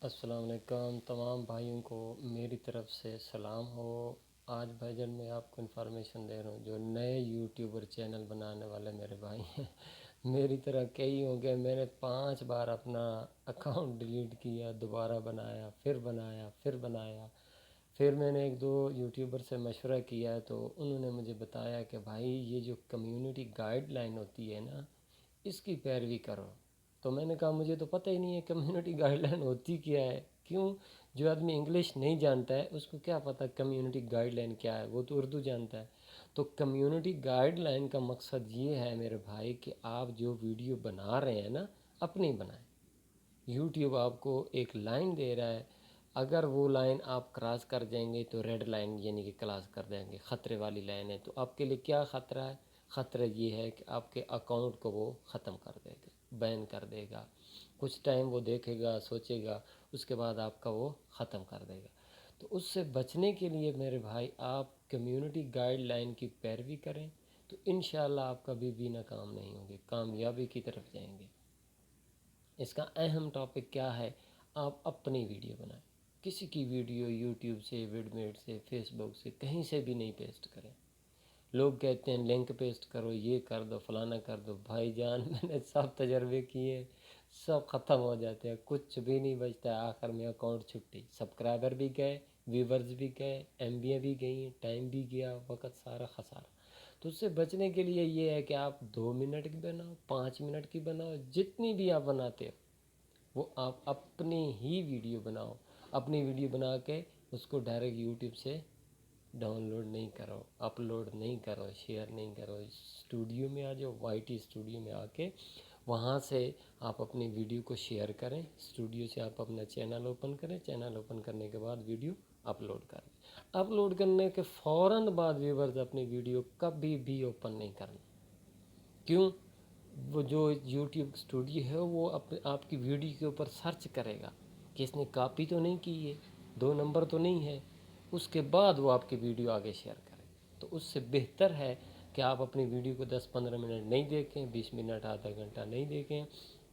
السلام علیکم تمام بھائیوں کو میری طرف سے سلام ہو۔ آج بھائی جان میں آپ کو انفارمیشن دے رہا ہوں، جو نئے یوٹیوبر چینل بنانے والے میرے بھائی ہیں میری طرح کئی ہوں گے، میں نے 5 بار اپنا اکاؤنٹ ڈیلیٹ کیا، دوبارہ بنایا، پھر میں نے ایک دو یوٹیوبر سے مشورہ کیا تو انہوں نے مجھے بتایا کہ بھائی یہ جو کمیونٹی گائیڈ لائن ہوتی ہے نا، اس کی پیروی کرو۔ تو میں نے کہا مجھے تو پتہ ہی نہیں ہے کمیونٹی گائیڈ لائن ہوتی کیا ہے، کیوں؟ جو آدمی انگلش نہیں جانتا ہے اس کو کیا پتہ کمیونٹی گائیڈ لائن کیا ہے، وہ تو اردو جانتا ہے۔ تو کمیونٹی گائیڈ لائن کا مقصد یہ ہے میرے بھائی کہ آپ جو ویڈیو بنا رہے ہیں نا، اپنی بنائیں۔ یوٹیوب آپ کو ایک لائن دے رہا ہے، اگر وہ لائن آپ کراس کر جائیں گے تو ریڈ لائن یعنی کہ کراس کر دیں گے، خطرے والی لائن ہے۔ تو آپ کے لیے کیا خطرہ ہے؟ خطرہ یہ ہے کہ آپ کے اکاؤنٹ کو وہ ختم کر دے گا، بین کر دے گا۔ کچھ ٹائم وہ دیکھے گا، سوچے گا، اس کے بعد آپ کا وہ ختم کر دے گا۔ تو اس سے بچنے کے لیے میرے بھائی آپ کمیونٹی گائیڈ لائن کی پیروی کریں تو انشاءاللہ آپ کبھی بھی ناکام نہیں ہوں گے، کامیابی کی طرف جائیں گے۔ اس کا اہم ٹاپک کیا ہے؟ آپ اپنی ویڈیو بنائیں، کسی کی ویڈیو یوٹیوب سے، ویڈمیٹ سے، فیس بک سے، کہیں سے بھی نہیں پیسٹ کریں۔ لوگ کہتے ہیں لنک پیسٹ کرو، یہ کر دو، فلانا کر دو۔ بھائی جان میں نے سب تجربے کیے، سب ختم ہو جاتے ہیں، کچھ بھی نہیں بچتا ہے، آخر میں اکاؤنٹ چھٹی، سبسکرائبر بھی گئے، ویورز بھی گئے، ایم بیاں بھی گئیں، ٹائم بھی گیا، وقت سارا خسارہ۔ تو اس سے بچنے کے لیے یہ ہے کہ آپ 2 منٹ کی بناؤ، 5 منٹ کی بناؤ، جتنی بھی آپ بناتے ہو وہ آپ اپنی ہی ویڈیو بناؤ۔ اپنی ویڈیو بنا کے اس کو ڈائریکٹ یوٹیوب سے ڈاؤن لوڈ نہیں کرو، اپلوڈ نہیں کرو، شیئر نہیں کرو۔ اسٹوڈیو میں آ جاؤ، وائی ٹی اسٹوڈیو میں آ کے وہاں سے آپ اپنی ویڈیو کو شیئر کریں۔ اسٹوڈیو سے آپ اپنا چینل اوپن کریں، چینل اوپن کرنے کے بعد ویڈیو اپلوڈ کریں۔ اپلوڈ کرنے کے فوراً بعد ویورز اپنی ویڈیو کبھی بھی اوپن نہیں کرنا۔ کیوں؟ وہ جو یوٹیوب اسٹوڈیو ہے وہ آپ کی ویڈیو کے اوپر سرچ کرے گا کہ اس نے کاپی تو نہیں کی ہے، 2 نمبر تو نہیں ہے، اس کے بعد وہ آپ کی ویڈیو آگے شیئر کرے۔ تو اس سے بہتر ہے کہ آپ اپنی ویڈیو کو 10-15 منٹ نہیں دیکھیں، 20 منٹ، آدھا گھنٹہ نہیں دیکھیں۔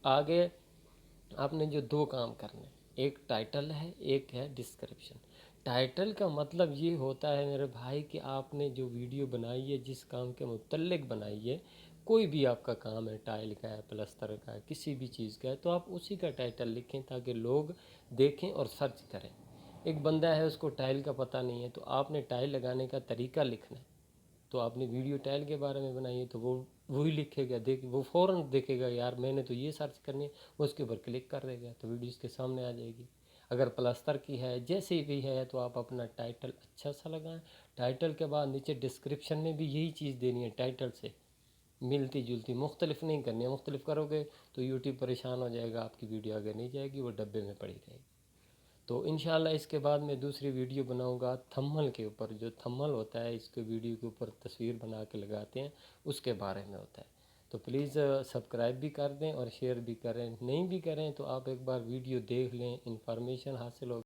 آگے آپ نے جو 2 کام کرنے، ایک ٹائٹل ہے، ایک ہے ڈسکرپشن۔ ٹائٹل کا مطلب یہ ہوتا ہے میرے بھائی کہ آپ نے جو ویڈیو بنائی ہے، جس کام کے متعلق بنائی ہے، کوئی بھی آپ کا کام ہے، ٹائل کا ہے، پلستر کا ہے، کسی بھی چیز کا ہے، تو آپ اسی کا ٹائٹل لکھیں تاکہ لوگ دیکھیں اور سرچ کریں۔ ایک بندہ ہے اس کو ٹائل کا پتہ نہیں ہے تو آپ نے ٹائل لگانے کا طریقہ لکھنا ہے، تو آپ نے ویڈیو ٹائل کے بارے میں بنائی ہے تو وہی لکھے گا، وہ فوراً دیکھے گا، یار میں نے تو یہ سرچ کرنی ہے، وہ اس کے اوپر کلک کر دے گا تو ویڈیو اس کے سامنے آ جائے گی۔ اگر پلستر کی ہے، جیسی بھی ہے، تو آپ اپنا ٹائٹل اچھا سا لگائیں۔ ٹائٹل کے بعد نیچے ڈسکرپشن میں بھی یہی چیز دینی ہے، ٹائٹل سے ملتی جلتی، مختلف نہیں کرنی ہے۔ مختلف کرو گے تو یوٹیوب پریشان ہو جائے گا، آپ کی ویڈیو آگے نہیں جائے گی، وہ ڈبے میں پڑی رہے گی۔ تو انشاءاللہ اس کے بعد میں دوسری ویڈیو بناؤں گا تھمبنیل کے اوپر۔ جو تھمبنیل ہوتا ہے، اس کے ویڈیو کے اوپر تصویر بنا کے لگاتے ہیں، اس کے بارے میں ہوتا ہے۔ تو پلیز سبسکرائب بھی کر دیں اور شیئر بھی کریں، نہیں بھی کریں تو آپ ایک بار ویڈیو دیکھ لیں، انفارمیشن حاصل ہو۔